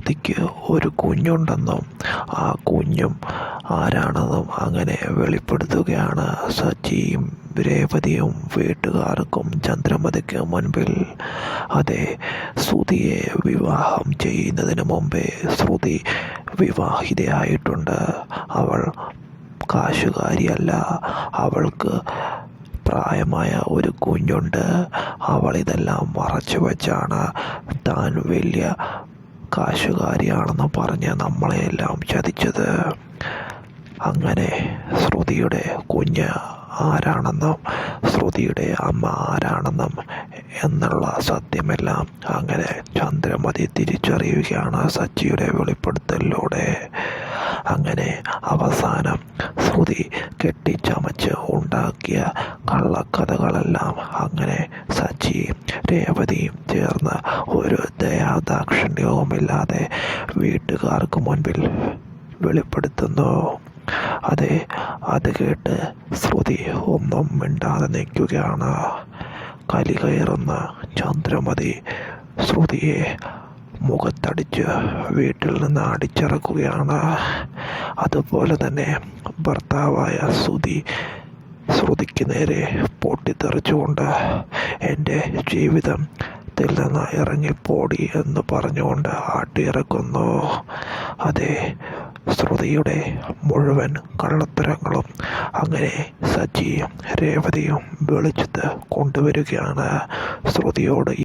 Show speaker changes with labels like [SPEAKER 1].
[SPEAKER 1] ശ്രുതിക്ക് ഒരു കുഞ്ഞുണ്ടെന്നും ആ കുഞ്ഞും ആരാണെന്നും അങ്ങനെ വെളിപ്പെടുത്തുകയാണ് സച്ചിയും രേവതിയും വീട്ടുകാർക്കും ചന്ദ്രമതിക്ക് മുൻപിൽ. അതെ, ശ്രുതിയെ വിവാഹം ചെയ്യുന്നതിന് മുമ്പേ ശ്രുതി വിവാഹിതയായിട്ടുണ്ട്. അവൾ കാശുകാരിയല്ല, അവൾക്ക് പ്രായമായ ഒരു കുഞ്ഞുണ്ട്. അവൾ ഇതെല്ലാം മറച്ചു വെച്ചാണ് താൻ വലിയ കാശുകാരിയാണെന്ന് പറഞ്ഞ് നമ്മളെയെല്ലാം ചതിച്ചത്. അങ്ങനെ ശ്രുതിയുടെ കുഞ്ഞ് ആരാണെന്നും ശ്രുതിയുടെ അമ്മ ആരാണെന്നും എന്നുള്ള സത്യമെല്ലാം അങ്ങനെ ചന്ദ്രമതി തിരിച്ചറിയുകയാണ് സച്ചിയുടെ വെളിപ്പെടുത്തലിലൂടെ. അങ്ങനെ അവസാനം ശ്രുതി കെട്ടിച്ചമച്ച് ഉണ്ടാക്കിയ കള്ളക്കഥകളെല്ലാം അങ്ങനെ സച്ചിയും രേവതിയും ചേർന്ന് ഒരു ദയാദാക്ഷിണ്യവുമില്ലാതെ വീട്ടുകാർക്ക് മുൻപിൽ വെളിപ്പെടുത്തുന്നു. അതെ, അത് കേട്ട് ശ്രുതി ഒന്നും മിണ്ടാതെ നിൽക്കുകയാണ്. കലി കയറുന്ന ചന്ദ്രമതി ശ്രുതിയെ മുഖത്തടിച്ച് വീട്ടിൽ നിന്ന് അടിച്ചിറക്കുകയാണ്. അതുപോലെ തന്നെ ഭർത്താവായ ശ്രുതിക്ക് നേരെ പൊട്ടിത്തെറിച്ചുകൊണ്ട് എൻ്റെ ജീവിതത്തിൽ നിന്ന് ഇറങ്ങിപ്പോടി എന്ന് പറഞ്ഞുകൊണ്ട് ആട്ടിയിറക്കുന്നു. അതെ, ശ്രുതിയുടെ മുഴുവൻ കള്ളത്തരങ്ങളും അങ്ങനെ സച്ചിയും രേവതിയും വെളിച്ചത്ത് കൊണ്ടുവരികയാണ്. ശ്രുതിയോട്